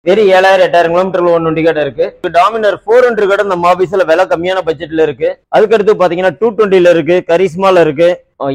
வெறும் 7000 8000 கிலோமீட்டர்ல 120 கடை இருக்கு. டாமினர் 400 கடை நம்ம ஆபீஸ்ல விலை கம்மியான பட்ஜெட்ல இருக்கு. அதுக்கடுத்து பாத்தீங்கன்னா 220ல இருக்கு, கரிஸ்மால இருக்கு.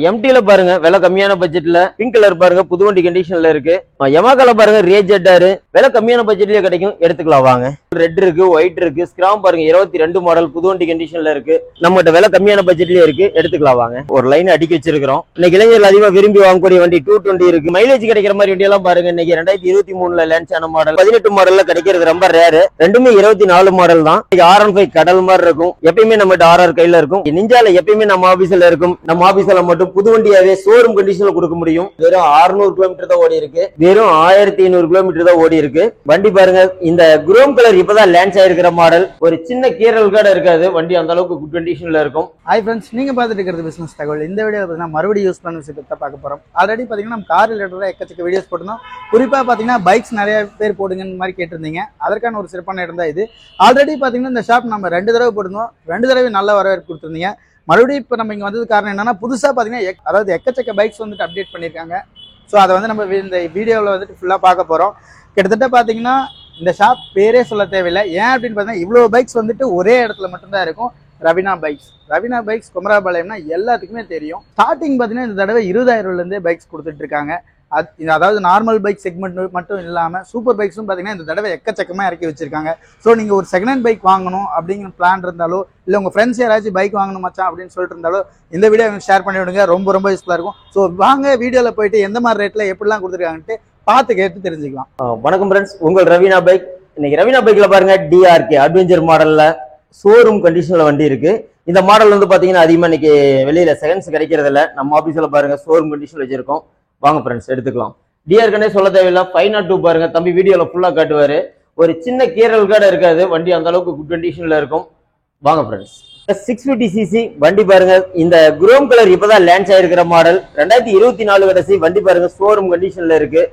எம்டில பாருங்க விலை கம்மியான பட்ஜெட்ல பிங்க் கலர் பாருங்க புது வண்டி கண்டிஷன்ல இருக்கு. யமாகால பாருங்க ரேஜெட்டாரு விலை கம்மியான பட்ஜெட்லயே கிடைக்கும், எடுத்துக்கலாம் வாங்க. ரெட் இருக்கு, ஒயிட் இருக்கு, ஸ்கிராம் பாருங்க 22 மாடல் புது வண்டி கண்டிஷன்ல இருக்கு. நம்மகிட்ட விலை கம்மியான பட்ஜெட்லயே இருக்கு, எடுத்துக்கலாம் வாங்க. ஒரு லைன் அடிக்க வச்சிருக்கிறோம். இன்னைக்கு இளைஞர்கள் அதிகமா விரும்பி வாங்கக்கூடிய வண்டி 220 இருக்கு. மைலேஜ் கிடைக்கிற மாதிரி வண்டி எல்லாம் பாருங்க. இன்னைக்கு 2023ல லான்ச் ஆன மாடல் 18 மாடல்ல கிடைக்கிறது ரொம்ப ரேர். ரெண்டுமே 24 மாடல் தான். R15 கடல் மாதிரி இருக்கும். எப்பயுமே நம்ம RR கையில இருக்கும். நிஞ்சால எப்பயுமே நம்ம ஆபீஸ்ல இருக்கும். நம்ம ஆபீஸ்ல மட்டும் புது வண்டியாவே ஷோரூம் கண்டிஷன்ல கொடுக்க முடியும். வெறும் 600 கிலோமீட்டர் தான் ஓடி இருக்கு. வெறும் 1500 கிலோமீட்டர் தான் ஓடி இருக்கு. வண்டி பாருங்க இந்த குரோம் கலர் இப்பதான் லான்ச் ஆயிருக்கிற மாடல். ஒரு சின்ன கீரல் கூட இருக்காது. வண்டி அந்த அளவுக்கு குட் கண்டிஷன்ல இருக்கும். ஹாய் ஃப்ரெண்ட்ஸ், நீங்க பார்த்துட்டு இருக்கிறது பிசினஸ் தகவல். இந்த வீடியோ பார்த்தீங்கன்னா மறுபடியும் யூஸ் பண்ண விஷயத்தை பார்க்க போறோம். ஆல்ரெடி பார்த்தீங்கன்னா நம்ம கார் ரிலேட்டடாக எக்கச்சக்க வீடியோஸ் போட்டிருந்தோம். குறிப்பாக பார்த்தீங்கன்னா பைக்ஸ் நிறைய பேர் போடுங்கன்னு மாதிரி கேட்டிருந்தீங்க. அதற்கான ஒரு சிறப்பான இடம் தான் இது. ஆல்ரெடி பார்த்தீங்கன்னா இந்த ஷாப் நம்ம 2 தடவை போட்டிருந்தோம். 2 தடவை நல்ல வரவேற்பு கொடுத்துருந்தீங்க. மறுபடியும் இப்போ நம்ம இங்கே வந்தது காரணம் என்னன்னா, புதுசாக பார்த்தீங்கன்னா அதாவது எக்கச்சக்க பைக்ஸ் வந்துட்டு அப்டேட் பண்ணியிருக்காங்க. ஸோ அதை வந்து நம்ம இந்த வீடியோவில் வந்துட்டு ஃபுல்லாக பார்க்க போகிறோம். கிட்டத்தட்ட பார்த்தீங்கன்னா இந்த ஷாப் பேரே சொல்ல தேவையில்லை. ஏன் அப்படின்னு பார்த்தீங்கன்னா இவ்வளோ பைக்ஸ் வந்துட்டு ஒரே இடத்துல மட்டும்தான் இருக்கும். ரவீனா பைக்ஸ் குமராபாளையம்னா எல்லாத்துக்குமே தெரியும். ஸ்டார்டிங் பார்த்தீங்கன்னா இந்த தடவை 20,000 பைக்ஸ் கொடுத்துட்டு இருக்காங்க. அதாவது நார்மல் பைக் செக்மெண்ட் மட்டும் இல்லாமல் சூப்பர் பைக்ஸும் பார்த்தீங்கன்னா இந்த தடவை எக்கச்சக்கமாக இறக்கி வச்சிருக்காங்க. ஸோ நீங்கள் ஒரு செகண்ட் ஹேண்ட் பைக் வாங்கணும் அப்படிங்கிற பிளான் இருந்தாலோ, இல்லை உங்கள் ஃப்ரெண்ட்ஸ் யாராச்சும் பைக் வாங்கணும் மச்சான் அப்படின்னு சொல்லிட்டு இருந்தாலோ இந்த வீடியோ எனக்கு ஷேர் பண்ணி விடுங்க. ரொம்ப ரொம்ப யூஸ்ஃபுல்லாக இருக்கும். ஸோ வாங்க வீடியோவில் போயிட்டு எந்த மாதிரி ரேட்டில் எப்படிலாம் கொடுத்துருக்காங்கன்ட்டு பார்த்து கேட்டு தெரிஞ்சுக்கலாம். வணக்கம் ஃப்ரெண்ட்ஸ், உங்கள் ரவீனா பைக். இன்னைக்கு ரவீனா பைக்ல பாருங்க DRK அட்வென்ச்சர் மாடல்ல ஷோரூம் கண்டிஷன்ல வண்டி இருக்கு. இந்த மாடல் வந்து பாத்தீங்கன்னா அதிகமா இன்னைக்கு வெளியில செகண்ட்ஸ் கிடைக்கிறது இல்ல. நம்ம ஆபீஸ்ல பாருங்க ஷோரூம் கண்டிஷன்ல வச்சிருக்கோம். வாங்க ஃப்ரெண்ட்ஸ் எடுத்துக்கலாம். DRKனே சொல்ல தேவையில்லை. 502 பாருங்க தம்பி வீடியோல ஃபுல்லா காட்டுவாரு. ஒரு சின்ன கீரல் கூட இருக்காது. வண்டி அந்த அளவுக்கு குட் கண்டிஷன்ல இருக்கும். வாங்க ஃப்ரெண்ட்ஸ். 650cc வண்டி பாருங்க. இந்த குரோம் கலர் இப்பதான் லான்ச் ஆயிருக்கிற மாடல். 2024 கடைசி வண்டி பாருங்க ஷோரூம் கண்டிஷன்ல இருக்கு.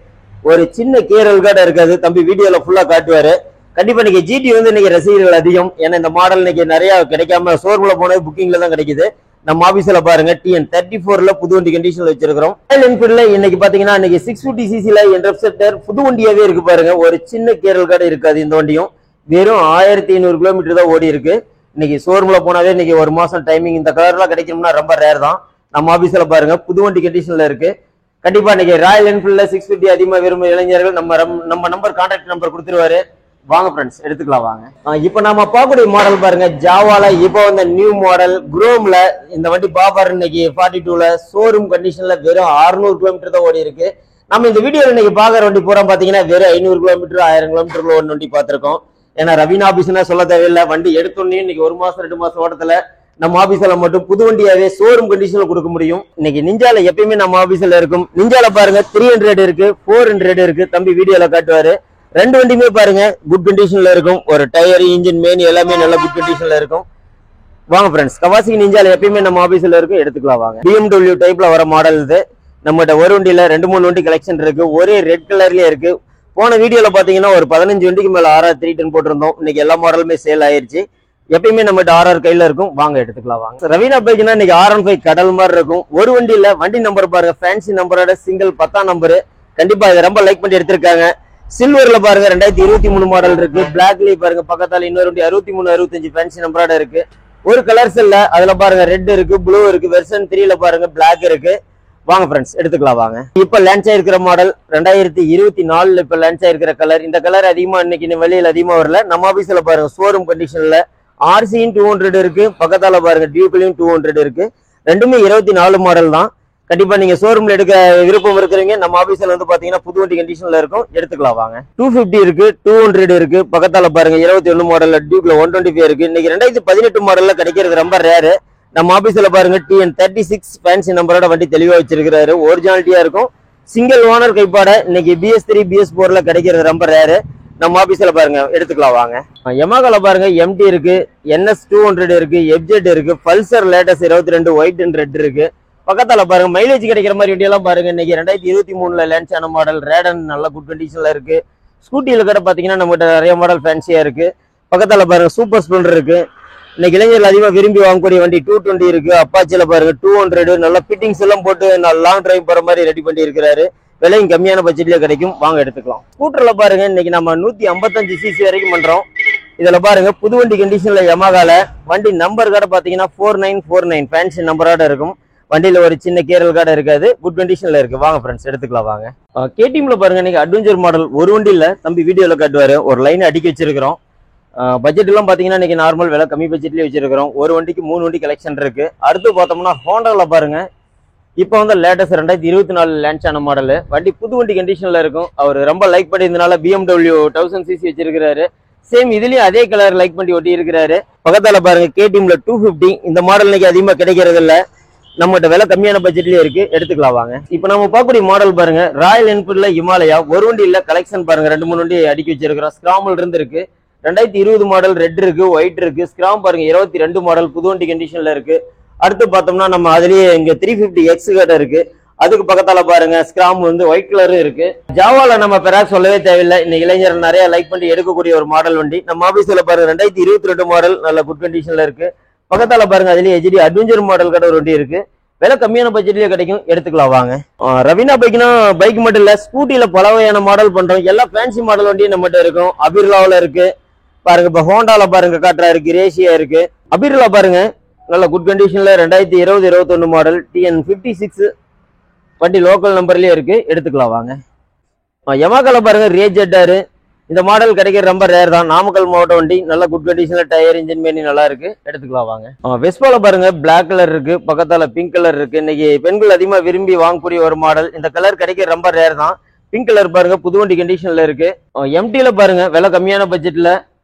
ஒரு சின்ன கீரல் கூட இருக்காது. தம்பி வீடியோல ஃபுல்லா காட்டுவாரு. கண்டிப்பா இன்னைக்கு GT வந்து இன்னைக்கு ரசிகர்கள் அதிகம். ஏன்னா இந்த மாடல் இன்னைக்கு நிறைய கிடைக்காம ஷோரூம்ல போனது புக்கிங்ல தான் கிடைக்குது. நம்ம ஆபீஸ்ல பாருங்க TN34ல புது வண்டி கண்டிஷன்ல வச்சிருக்கிறோம். ராயல் என்ஃபீல்ட்ல இன்னைக்கு பாத்தீங்கன்னா இன்னைக்கு 650cc இன்டர்செப்டர் புது வண்டியாவே இருக்கு பாருங்க. ஒரு சின்ன கீரல் கூட இருக்காது. இந்த வண்டியும் வெறும் 1500 கிலோமீட்டர் தான் ஓடி இருக்கு. இன்னைக்கு ஷோரூம்ல போனாவே இன்னைக்கு ஒரு மாசம் டைமிங். இந்த கலர்லாம் கிடைக்கணும்னா ரொம்ப ரேர் தான். நம்ம ஆபீஸ்ல பாருங்க புது வண்டி கண்டிஷன்ல இருக்கு. கண்டிப்பா இன்னைக்கு ராயல் என்ஃபீல்ட்ல 650 அதிகமா விரும்பும் இளைஞர்கள் நம்ம நம்பர் கான்டாக்ட் நம்பர் கொடுத்துருவாரு. வாங்க ஃப்ரெண்ட்ஸ் எடுத்துக்கலாம் வாங்க. இப்போ நம்ம பார்க்கக்கூடிய மாடல் பாருங்க ஜாவால இப்போ வந்த நியூ மாடல் குரோம்ல இந்த வண்டி பாபார் இன்னைக்கு 42ல ஷோரூம் கண்டிஷன்ல வெறும் 600 கிலோமீட்டர் தான் ஓடி இருக்கு. நம்ம இந்த வீடியோல இன்னைக்கு பாக்குற வண்டி பூரா பாத்தீங்கன்னா வெறும் 500 கிலோமீட்டர் 1000 கிலோமீட்டர்ல ஒரு வண்டி பார்த்திருக்கோம். ஏன்னா ரவீனா ஆபீஸ்னா சொல்ல தேவையில்லை. வண்டி எடுத்தோன்னே இன்னைக்கு 1 மாசம் 2 மாசம் ஓட்டத்துல நம்ம ஆபீஸ்ல மட்டும் புது வண்டியாவே ஷோரூம் கண்டிஷன்ல கொடுக்க முடியும். இன்னைக்கு நிஞ்சால எப்பயுமே நம்ம ஆபீஸ்ல இருக்கும். நிஞ்சால பாருங்க 300 இருக்கு, 400 இருக்கு. தம்பி வீடியோல காட்டுவாரு. ரெண்டு வண்டியுமே பாருங்க குட் கண்டிஷன்ல இருக்கும். ஒரு டயர், இன்ஜின், மெயின் எல்லாமே நல்ல குட் கண்டிஷன்ல இருக்கும். வாங்க ஃப்ரெண்ட்ஸ், கவாசிகி நிஞ்சால எப்பயுமே நம்ம ஆபீஸ்ல இருக்கும், எடுத்துக்கலாம் வாங்க. BMW டைப்ல வர மாடல் இது. நம்மகிட்ட ஒரு வண்டியில 2-3 வண்டி கலெக்ஷன் இருக்கு. ஒரே ரெட் கலர்லயே இருக்கு. போன வீடியோல பாத்தீங்கன்னா ஒரு 15 வண்டிக்கு மேல RR 310 போட்டிருந்தோம். இன்னைக்கு எல்லா மாடலுமே சேல் ஆயிருச்சு. எப்பயுமே நம்மகிட்ட RR கையில இருக்கும். வாங்க எடுத்துக்கலாம் வாங்க. ரவீனா பைக்னா இன்னைக்கு R15 கடல் மாதிரி இருக்கும். ஒரு வண்டியில வண்டி நம்பர் பாருங்க, ஃபேன்சி நம்பரோட சிங்கிள் 10ஆம் நம்பர். கண்டிப்பா இதை ரொம்ப லைக் பண்ணி எடுத்திருக்காங்க. சில்வர்ல பாருங்க 2023 மாடல் இருக்கு. பிளாக்லயே பாருங்க பக்கத்தால இன்னொரு வண்டி 63 65 ஃபேன்சி நம்பரோட இருக்கு. ஒரு கலர்ஸ் இல்ல, அதுல பாருங்க ரெட் இருக்கு, ப்ளூ இருக்கு. வெர்ஷன் 3ல பாருங்க பிளாக் இருக்கு. வாங்க ஃப்ரெண்ட்ஸ் எடுத்துக்கலாம் வாங்க. இப்ப லான்ச் ஆயிருக்கிற மாடல் 2024ல இப்ப லான்ச் ஆயிருக்கிற கலர். இந்த கலர் அதிகமா இன்னைக்கு வெளியில அதிகமா வரல. நம்ம ஆபீஸ்ல பாருங்க ஷோரூம் கண்டிஷன்ல RC 200 இருக்கு. பக்கத்தால பாருங்க டியூப்லயும் 200 இருக்கு. ரெண்டுமே 24 மாடல் தான். கண்டிப்பா நீங்க ஷோரூம்ல எடுக்க விருப்பம் இருக்கிறீங்க, நம்ம ஆபீஸ்ல வந்து பாத்தீங்கன்னா புது வண்டி கண்டிஷன்ல இருக்கும், எடுத்துக்கலாம் வாங்க. 250 இருக்கு, 200 இருக்கு. பக்கத்தால பாருங்க 21 மாடல்ல டியூப்ல 125 இருக்கு. இன்னைக்கு 2018 மாடல்ல கிடைக்கிறது ரொம்ப ரேரு. நம்ம ஆபீஸ்ல பாருங்க TN36 ஃபேன்சி நம்பரோட வண்டி தெளிவா வச்சிருக்காரு. ஒரிஜினாலிட்டியா இருக்கும். சிங்கிள் ஓனர் கைப்பாட. இன்னைக்கு BS3 BS4ல கிடைக்கிறது ரொம்ப ரேரு. நம்ம ஆபீஸ்ல பாருங்க எடுத்துக்கலாம் வாங்க. யமாகால பாருங்க MT இருக்கு, NS 200 இருக்கு, FZ இருக்கு, Pulsar latest 22 white and red இருக்கு. பக்கத்தால பாருங்க மைலேஜ் கிடைக்கிற மாதிரி வண்டியெல்லாம் பாருங்க. இன்னைக்கு 2023ல லான்ச் ஆன மாடல் ரேடன் நல்ல குட் கண்டிஷன்ல இருக்கு. ஸ்கூட்டியில கூட பாத்தீங்கன்னா நம்மகிட்ட நிறைய மாடல் ஃபேன்சியா இருக்கு. பக்கத்தால பாருங்க சூப்பர் ஸ்ப்ளெண்டர் இருக்கு. இன்னைக்கு இளைஞர்கள் அதிகமா விரும்பி வாங்கக்கூடிய வண்டி 220 இருக்கு. அப்பாச்சில பாருங்க 200 நல்ல ஃபிட்டிங்ஸ் எல்லாம் போட்டு லாங் டிரைவ் போற மாதிரி ரெடி பண்ணி இருக்கிறாரு. விலையும் கம்மியான பட்ஜெட்லயே கிடைக்கும், வாங்க எடுத்துக்கலாம். ஸ்கூட்டர்ல பாருங்க இன்னைக்கு நம்ம 155 சிசி வரைக்கும் பண்றோம். இதுல பாருங்க புது வண்டி கண்டிஷன்ல யமாகால வண்டி நம்பர் கார்டு பாத்தீங்கன்னா 4949 ஃபேன்சி நம்பரோட இருக்கும். வண்டியில ஒரு சின்ன கேரல் கார்டு இருக்காது, குட் கண்டிஷன்ல இருக்கு. வாங்க ஃப்ரெண்ட்ஸ் எடுத்துக்கலாம் வாங்க. கேடிஎம்ல பாருங்க இன்னைக்கு அட்வென்ச்சர் மாடல் ஒரு வண்டி இல்ல, தம்பி வீடியோல காட்டுவாரு, ஒரு லைன் அடுக்கி வச்சிருக்கிறோம். பட்ஜெட் எல்லாம் பாத்தீங்கன்னா இன்னைக்கு நார்மல் விலை கம்மி பட்ஜெட்லயே வச்சிருக்கிறோம். ஒரு வண்டிக்கு 3 வண்டி கலெக்ஷன் இருக்கு. அடுத்து பார்த்தோம்னா ஹோண்டால பாருங்க இப்போ வந்து லேட்டஸ்ட் 2024 லான்ச் ஆன மாடல் வண்டி, புது வண்டி கண்டிஷன்ல இருக்கும். அவர் ரொம்ப லைக் பண்ணியிருந்தனால BMW 1000 சிசி வச்சிருக்கிறாரு. சேம் இதுலயும் அதே கலர் லைக் பண்ணி ஒட்டி இருக்கிறாரு. பக்கத்தால பாருங்க கேடிஎம்ல 250 இந்த மாடல் இன்னைக்கு அதிகமா கிடைக்கிறது இல்ல, நம்மகிட்ட விலை கம்மியான பட்ஜெட்லயே இருக்கு, எடுத்துக்கலாம் வாங்க. இப்போ நம்ம பார்க்கக்கூடிய மாடல் பாருங்க ராயல் என்ஃபீல்ட்ல ஹிமாலயா, ஒரு வண்டி இல்ல கலெக்ஷன் பாருங்க 2-3 வண்டி அடுக்கி வச்சிருக்கிறோம். ஸ்கிராமல் இருந்து இருக்கு, 2020 மாடல் ரெட் இருக்கு, ஒயிட் இருக்கு. ஸ்கிராம் பாருங்க 22 மாடல் புது வண்டி கண்டிஷன்ல இருக்கு. அடுத்து பார்த்தோம்னா நம்ம அதுலயே இங்க 350X கிட்ட இருக்கு. அதுக்கு பக்கத்தால பாருங்க ஸ்கிராம் வந்து ஒயிட் கலரும் இருக்கு. ஜாவால நம்ம பெராக் சொல்லவே தேவையில்லை, இன்னைக்கு இளைஞர் நிறைய லைக் பண்ணி எடுக்கக்கூடிய ஒரு மாடல் வண்டி. நம்ம ஆபீஸ்ல பாருங்க 2022 மாடல் நல்ல குட் கண்டிஷன்ல இருக்கு. பக்கத்தால பாருங்க அதுலயே HD அட்வென்ச்சர் மாடல் கடை ஒரு வண்டி இருக்கு, விலை கம்மியான பட்ஜெட்லயே கிடைக்கும், எடுத்துக்கலாம் வாங்க. ரவீனா பைக்னா பைக் மட்டும் இல்ல, ஸ்கூட்டில பல வகையான மாடல் பண்றோம். எல்லா ஃபேன்சி மாடல் வண்டியும் நம்மகிட்ட இருக்கும். அபிர்லாவில் இருக்கு பாருங்க, இப்ப ஹோண்டால பாருங்க காட்டுறா இருக்கு, ரேஷியா இருக்கு. அபிர்லா பாருங்க நல்ல குட் கண்டிஷன்ல 2020-21 மாடல் TN56 வண்டி லோக்கல் நம்பர்லயே இருக்கு, எடுத்துக்கலாம் வாங்க. யமாகால பாருங்க ரேஜெட்டாரு, இந்த மாடல் கிடைக்கிற ரொம்ப ரேர் தான். நாமக்கல் மாவட்ட வண்டி, நல்ல குட் கண்டிஷன்ல டயர் இன்ஜின் மேனி நல்லா இருக்கு, எடுத்துக்கலாம் வாங்க. வெஸ்பால பாருங்க பிளாக் கலர் இருக்கு, பக்கத்தால பிங்க் கலர் இருக்கு. இன்னைக்கு பெண்கள் அதிகமா விரும்பி வாங்கக்கூடிய ஒரு மாடல், இந்த கலர் கிடைக்கிற ரொம்ப ரேர் தான். பிங்க் கலர் பாருங்க புது வண்டி கண்டிஷன்ல இருக்கு. எம்டில பாருங்க விலை கம்மியான பட்ஜெட்ல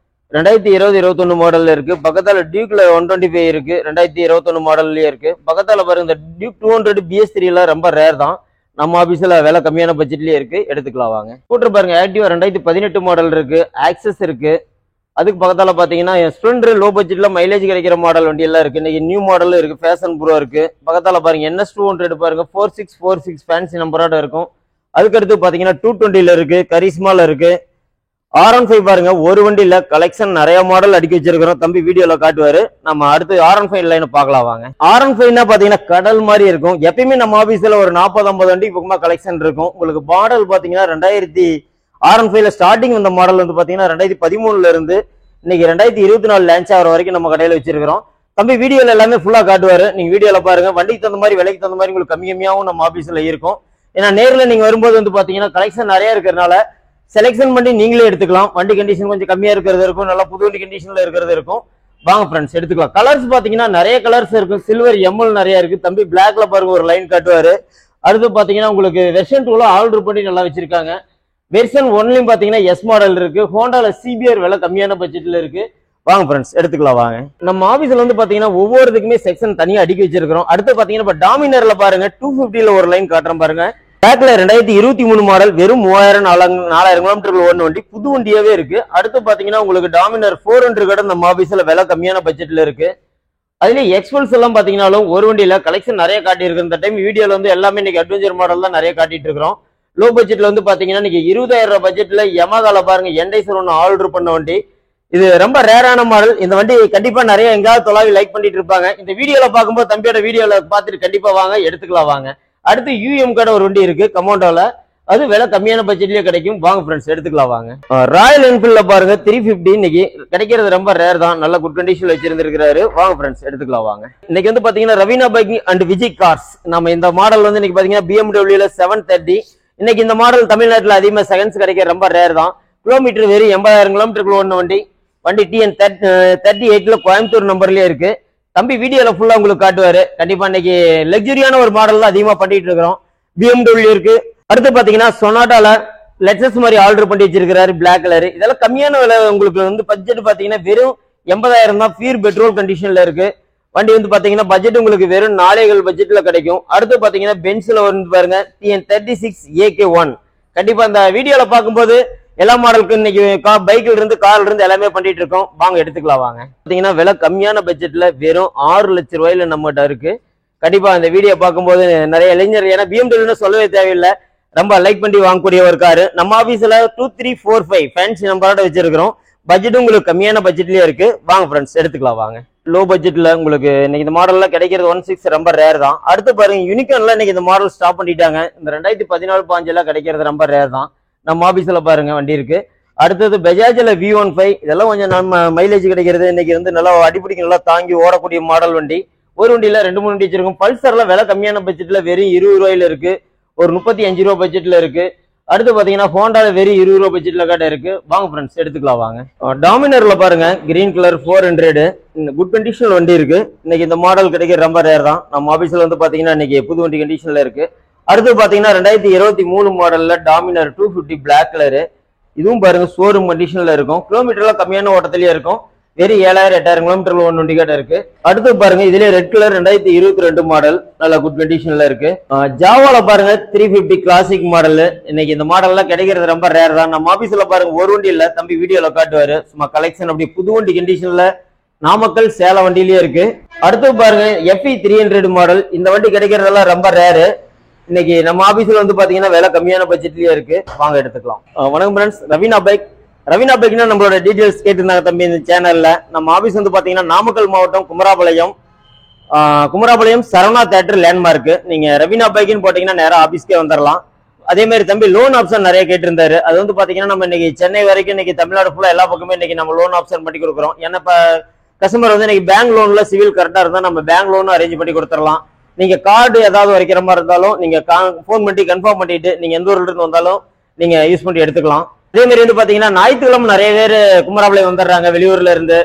2020-21 மாடல்ல இருக்கு. பக்கத்தால டியூக்ல 125 இருக்கு, 2021 மாடல்லயே இருக்கு. பக்கத்தால பாருங்க இந்த டியூக் 200 BS3 எல்லாம் ரொம்ப ரேர் தான், நம்ம ஆபீஸ்ல விலை கம்மியான பட்ஜெட்லயே இருக்கு, எடுத்துக்கலாம் வாங்க. ஸ்கூட்டர் பாருங்க ஆக்டிவா 2018 மாடல் இருக்கு, ஆக்சஸ் இருக்கு. அதுக்கு பக்கத்தால பாத்தீங்கன்னா ஸ்ப்ளெண்டர் லோ பட்ஜெட்ல மைலேஜ் கிடைக்கிற மாடல் வண்டி எல்லாம் இருக்கு. இன்னைக்கு நியூ மாடல் இருக்கு, ஃபேஷன் ப்ரோ இருக்கு. பக்கத்தால பாருங்க NS200 பாருங்க 4646 ஃபேன்சி நம்பரோட இருக்கும். அதுக்கடுத்து பாத்தீங்கன்னா 220ல இருக்கு, கரிஸ்மால இருக்கு. R15 பாருங்க ஒரு வண்டி இல்ல கலெக்ஷன் நிறைய மாடல் அடிக்க வச்சிருக்கிறோம், தம்பி வீடியோல காட்டுவாரு. நம்ம அடுத்து R15 லைன் பார்க்கலாம் வாங்க. R15 பாத்தீங்கன்னா கடல் மாதிரி இருக்கும். எப்பயுமே நம்ம ஆபீஸ்ல ஒரு 40-50 வண்டி பக்கமா கலெக்ஷன் இருக்கும். உங்களுக்கு மாடல் பாத்தீங்கன்னா 2015 ஸ்டார்டிங் வந்த மாடல் வந்து பாத்தீங்கன்னா 2013ல இருந்து இன்னைக்கு 2024 லான்ச் ஆகிற வரைக்கும் நம்ம கடையில வச்சிருக்கிறோம். தம்பி வீடியோல எல்லாமே ஃபுல்லா காட்டுவாரு, நீங்க வீடியோல பாருங்க. வண்டிக்கு தகுந்த மாதிரி விலைக்கு தகுந்த மாதிரி உங்களுக்கு கம்மியாவும் நம்ம ஆபீஸ்ல இருக்கும். ஏன்னா நேர்ல நீங்க வரும்போது வந்து பாத்தீங்கன்னா கலெக்ஷன் நிறைய இருக்கிறதுனால செலக்ஷன் பண்ணி நீங்களே எடுத்துக்கலாம். வண்டி கண்டிஷன் கொஞ்சம் கம்மியா இருக்கிறது இருக்கும், நல்லா புது வண்டி கண்டிஷன்ல இருக்கிறது இருக்கும். வாங்க ஃப்ரெண்ட்ஸ் எடுத்துக்கலாம். கலர்ஸ் பாத்தீங்கன்னா நிறைய கலர்ஸ் இருக்கும், சில்வர் எம்எல் நிறைய இருக்கு. தம்பி பிளாக்ல பாருங்க ஒரு லைன் காட்டுவாரு. அடுத்து பாத்தீங்கன்னா உங்களுக்கு வெர்ஷன் 2ல ஆர்டர் பண்ணி நல்லா வச்சிருக்காங்க. வெர்ஷன் 1லயும் பாத்தீங்கன்னா எஸ் மாடல் இருக்கு. ஹோண்டால CBR விலை கம்மியான பட்ஜெட்ல இருக்கு, வாங்க ஃப்ரெண்ட்ஸ் எடுத்துக்கலாம் வாங்க. நம்ம ஆபீஸ்ல வந்து பாத்தீங்கன்னா ஒவ்வொருத்துக்குமே செக்ஷன் தனியா அடுக்கி வச்சிருக்கிறோம். அடுத்து பாத்தீங்கன்னா இப்ப டாமினர்ல பாருங்க 250ல ஒரு லைன் காட்டுறேன் பாருங்க. பேக்ல 2023 மாடல் வெறும் 3000-4000 கிலோமீட்டர்கள் ஓடின வண்டி, புது வண்டியாவே இருக்கு. அடுத்து பாத்தீங்கன்னா உங்களுக்கு டாமினர் 400 கடை நம்ம ஆபீஸ்ல விலை கம்மியான பட்ஜெட்ல இருக்கு. அதுலயே எக்ஸ்பல்ஸ் எல்லாம் பாத்தீங்கன்னாலும் ஒரு வண்டியில கலெக்ஷன் நிறைய காட்டி இருக்கு. இந்த டைம் வீடியோல வந்து எல்லாமே இன்னைக்கு அட்வென்ச்சர் மாடல் தான் நிறைய காட்டிட்டு இருக்கிறோம். லோ பட்ஜெட்ல வந்து பாத்தீங்கன்னா இன்னைக்கு 20000 பட்ஜெட்ல யமாகால பாருங்க என்டைசர் ஒன்று ஆர்டர் பண்ண வண்டி. இது ரொம்ப ரேரான மாடல். இந்த வண்டி கண்டிப்பா நிறைய எங்காவது தொலாவி லைக் பண்ணிட்டு இருப்பாங்க. இந்த வீடியோல பார்க்கும்போது தம்பியோட வீடியோல பார்த்துட்டு கண்டிப்பா வாங்க, எடுத்துக்கலாம் வாங்க. அடுத்து UM கடை ஒரு வண்டி இருக்கு கமோண்டோல, அது விலை கம்மியான பட்ஜெட்லயே கிடைக்கும், வாங்க ஃப்ரெண்ட்ஸ் எடுத்துக்கலாம் வாங்க. ராயல் என்ஃபீல்ட்ல பாருங்க 350 இன்னைக்கு கிடைக்கிறது ரொம்ப ரேர் தான், நல்ல குட் கண்டிஷன்ல வச்சிருந்திருக்காரு, வாங்க ஃப்ரெண்ட்ஸ் எடுத்துக்கலாம் வாங்க. இன்னைக்கு வந்து பாத்தீங்கன்னா Raveena bike and Vijay cars, நம்ம இந்த மாடல் வந்து இன்னைக்கு பாத்தீங்கன்னா BMW 730. இன்னைக்கு இந்த மாடல் தமிழ்நாட்டில் அதிகமாக செகண்ட்ஸ் கிடைக்க ரொம்ப ரேர் தான். கிலோமீட்டர் வெறும் 80,000 கிலோமீட்டருக்கு ஓடின வண்டி. வண்டி TN38ல கோயம்புத்தூர் நம்பர்லயே இருக்கு. தம்பி வீடியோல ஃபுல்லா உங்களுக்கு காட்டுவாரு. கண்டிப்பா இன்னைக்கு லக்ஸரியான ஒரு மாடல் தான் அதிகமா பண்ணிட்டு இருக்கிறோம். BMW இருக்கு. அடுத்து பாத்தீங்கன்னா சொனாட்டால லெக்ஸஸ் மாதிரி ஆர்டர் பண்ணி வச்சிருக்காரு பிளாக் கலர். இதெல்லாம் கம்மியான விலை, உங்களுக்கு வந்து பட்ஜெட் பாத்தீங்கன்னா வெறும் 80,000 தான். பியூர் பெட்ரோல் கண்டிஷன்ல இருக்கு வண்டி. வந்து பாத்தீங்கன்னா பட்ஜெட் உங்களுக்கு வெறும் 4 பட்ஜெட்ல கிடைக்கும். அடுத்து பாத்தீங்கன்னா பென்ஸ்ல வந்து பாருங்க TN36 AK1. கண்டிப்பா இந்த வீடியோல பார்க்கும்போது எல்லா மாடலுக்கும் இன்னைக்கு பைக்ல இருந்து கார்ல இருந்து எல்லாமே பண்ணிட்டு இருக்கோம், வாங்க எடுத்துக்கலாம் வாங்க. பாத்தீங்கன்னா விலை கம்மியான பட்ஜெட்ல வெறும் 6 லட்சம் ரூபாயில நம்மகிட்ட இருக்கு. கண்டிப்பா இந்த வீடியோ பார்க்கும்போது நிறைய இளைஞர், ஏன்னா BMW சொல்லவே தேவையில்லை, ரொம்ப லைக் பண்ணி வாங்கக்கூடிய ஒரு காரு. நம்ம ஆபீஸ்ல 2345 ஃபேன்சி நம்பரோட வச்சிருக்கிறோம். பட்ஜெட் உங்களுக்கு கம்மியான பட்ஜெட்லயே இருக்கு, வாங்க ஃப்ரெண்ட்ஸ் எடுத்துக்கலாம் வாங்க. லோ பட்ஜெட்ல உங்களுக்கு இன்னைக்கு இந்த மாடல்ல கிடைக்கிறது 1.6 ரொம்ப ரேர் தான். அடுத்து பாருங்க யூனிகார்ன்ல இன்னைக்கு இந்த மாடல் ஸ்டாப் பண்ணிட்டாங்க. இந்த 2014-15 கிடைக்கிறது ரொம்ப ரேர் தான். நம்ம ஆபீஸ்ல பாருங்க வண்டி இருக்கு. அடுத்தது பஜாஜ்ல V15 இதெல்லாம் கொஞ்சம் நம்ம மைலேஜ் கிடைக்கிறது இன்னைக்கு வந்து நல்லா அடிப்படிக்கு நல்லா தாங்கி ஓடக்கூடிய மாடல் வண்டி. ஒரு வண்டியில 2-3 வண்டி வச்சிருக்கும். பல்சர்ல விலை கம்மியான பட்ஜெட்ல வெறும் 20 ரூபாயில இருக்கு. ஒரு 35 ரூபா பட்ஜெட்ல இருக்கு. அடுத்து பாத்தீங்கன்னா ஹோண்டால வெறும் 20 ரூபா பட்ஜெட்ல காட்ட இருக்கு. வாங்க ஃப்ரெண்ட்ஸ் எடுத்துக்கலாம் வாங்க. டாமினர்ல பாருங்க கிரீன் கலர் 400 குட் கண்டிஷன்ல வண்டி இருக்கு. இன்னைக்கு இந்த மாடல் கிடைக்கிற ரொம்ப ரேர் தான். நம்ம ஆபீஸ்ல வந்து பாத்தீங்கன்னா இன்னைக்கு புது வண்டி கண்டிஷன்ல இருக்கு. அடுத்து பாத்தீங்கன்னா 2023 மாடல்ல டாமினர் 250 பிளாக் கலரு. இதுவும் பாருங்க ஷோரூம் கண்டிஷன்ல இருக்கும். கிலோமீட்டர்லாம் கம்மியான ஓட்டத்திலேயே இருக்கும். வெறும் 7000-8000 கிலோமீட்டர்ல ஒன் வண்டி காட்ட இருக்கு. அடுத்து பாருங்க இதுலயே ரெட் கலர் 2022 மாடல் நல்ல குட் கண்டிஷன்ல இருக்கு. ஜாவால பாருங்க 350 கிளாசிக் மாடல். இன்னைக்கு இந்த மாடல்லாம் கிடைக்கிறது ரொம்ப ரேர் தான். நம்ம ஆபீஸ்ல பாருங்க ஒரு வண்டி இல்ல தம்பி வீடியோல காட்டுவாரு. சும்மா கலெக்ஷன் அப்படி புது வண்டி கண்டிஷன்ல நாமக்கல் சேலம் வண்டியிலேயே இருக்கு. அடுத்து பாருங்க FE 300 மாடல். இந்த வண்டி கிடைக்கிறதெல்லாம் ரொம்ப ரேரு. இன்னைக்கு நம்ம ஆபீஸ்ல வந்து பாத்தீங்கன்னா விலை கம்மியான பட்ஜெட்லயே இருக்கு. வாங்க எடுத்துக்கலாம். வணக்கம் ஃப்ரெண்ட்ஸ், ரவீனா பைக். ரவீனா பைக்னா நம்மளோட டீடைல்ஸ் கேட்டிருந்தாங்க தம்பி இந்த சேனல்ல. நம்ம ஆபீஸ் வந்து பாத்தீங்கன்னா நாமக்கல் மாவட்டம் குமராபாளையம் சரவணா தேட்டர் லேண்ட்மார்க். நீங்க ரவீனா பைக்னு போட்டீங்கன்னா நேரா ஆபீஸ்க்கே வந்துடலாம். அதே மாதிரி தம்பி லோன் ஆப்ஷன் நிறைய கேட்டிருந்தாரு. அது வந்து பாத்தீங்கன்னா நம்ம இன்னைக்கு சென்னை வரைக்கும் இன்னைக்கு தமிழ்நாடு ஃபுல்லா எல்லா பக்கமே இன்னைக்கு நம்ம லோன் ஆப்ஷன் பண்ணி கொடுக்குறோம். ஏன்னா இப்ப கஸ்டமர் வந்து இன்னைக்கு பேங்க் லோன்ல சிவில் கரெக்டா இருந்தா நம்ம பேங்க் லோன் அரேஞ்ச் பண்ணி கொடுத்துடலாம். நீங்க கார்டு ஏதாவது வைக்கிற மாதிரி இருந்தாலும் நீங்க போன் பண்ணி கன்ஃபார்ம் பண்ணிட்டு நீங்க எந்த ஊர்ல இருந்து வந்தாலும் நீங்க யூஸ் பண்ணி எடுத்துக்கலாம். அதே மாதிரி வந்து பாத்தீங்கன்னா ஞாயிற்றுக்கிழமை நிறைய பேர் குமராபாளையம் வந்துடுறாங்க வெளியூர்ல இருந்து.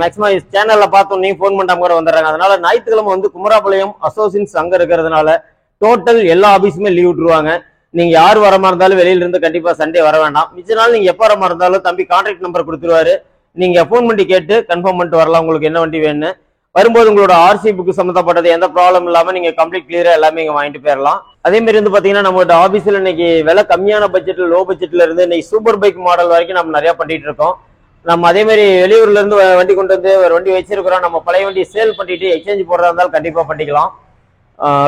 மேக்சிமம் சேனல்ல பார்த்தோம் நீங்க போன் பண்ணாம கூட வந்துடுறாங்க. அதனால ஞாயிற்றுக்கிழமை வந்து குமராபாளையம் அசோசியன்ஸ் அங்க இருக்கிறதுனால டோட்டல் எல்லா ஆபீஸுமே லீவ் விட்டுருவாங்க. நீங்க யார் வர மாதிரி இருந்தாலும் வெளியில இருந்து கண்டிப்பா சண்டே வர வேண்டாம். மிச்ச நாள் நீங்க எப்ப வர மாதிரி இருந்தாலும் தம்பி கான்டாக்ட் நம்பர் கொடுத்துருவாரு. நீங்க போன் பண்ணி கேட்டு கன்ஃபார்ம் பண்ணிட்டு வரலாம் உங்களுக்கு என்ன வண்டி வேணும்னு. வரும்போது உங்களோட RC புக்கு சம்மந்தப்பட்டது எந்த ப்ராப்ளம் இல்லாம நீங்க கம்ப்ளீட் கிளியரா எல்லாமே இங்க வாங்கிட்டு போயிடலாம். அதே மாதிரி வந்து பாத்தீங்கன்னா நம்மளோட ஆபீஸ்ல இன்னைக்கு விலை கம்மியான பட்ஜெட்ல லோ பட்ஜெட்ல இருந்து இன்னைக்கு சூப்பர் பைக் மாடல் வரைக்கும் நம்ம நிறைய பண்ணிட்டு இருக்கோம். நம்ம அதே மாதிரி வெளியூர்ல இருந்து வண்டி கொண்டு வந்து ஒரு வண்டி வச்சிருக்கிறோம். நம்ம பழைய வண்டி சேல் பண்ணிட்டு எக்ஸ்சேஞ்ச் போடுறதா இருந்தாலும் கண்டிப்பா பண்ணிக்கலாம்.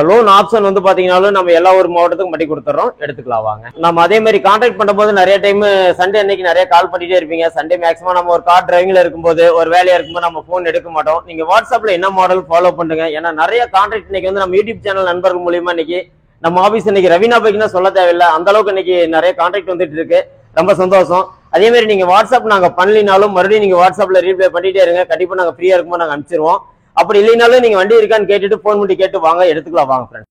லோன் ஆப்ஷன் வந்து பாத்தீங்கன்னாலும் நம்ம எல்லா ஒரு மாவட்டத்துக்கும் பண்ணி கொடுத்துறோம். எடுத்துக்கலாம் வாங்க. நம்ம அதே மாதிரி கான்டாக்ட் பண்ணும்போது நிறைய டைம் சண்டே அன்னைக்கு நிறைய கால் பண்ணிட்டே இருப்பீங்க. சண்டே மேக்ஸிமம் நம்ம ஒரு கார் டிரைவிங்ல இருக்கும்போது ஒரு வேலையா இருக்கும்போது நம்ம போன் எடுக்க மாட்டோம். நீங்க வாட்ஸ்அப்ல என்ன மாடல் ஃபாலோ பண்ணுங்க. ஏன்னா நிறைய கான்டாக்ட் இன்னைக்கு வந்து நம்ம யூடியூப் சேனல் நண்பர்கள் மூலியமா இன்னைக்கு நம்ம ஆபீஸ் இன்னைக்கு ரவீனா பைக்னா சொல்ல தேவையில்லை. அந்த அளவுக்கு இன்னைக்கு நிறைய கான்டாக்ட் வந்துட்டு இருக்கு. ரொம்ப சந்தோஷம். அதே மாதிரி நீங்க வாட்ஸ்அப் நாங்க பண்ணலினாலும் மறுபடியும் நீங்க வாட்ஸ்அப்ல ரீப்ளை பண்ணிட்டே இருங்க. கண்டிப்பா நாங்க ஃப்ரீயா இருக்கும்போது நாங்க அனுப்பிச்சிருவோம். அப்படி இல்லைனாலும் நீங்க வண்டி இருக்கான்னு கேட்டுட்டு போன் பண்ணி கேட்டு வாங்க எடுத்துக்கலாம் வாங்க ஃப்ரெண்ட்ஸ்.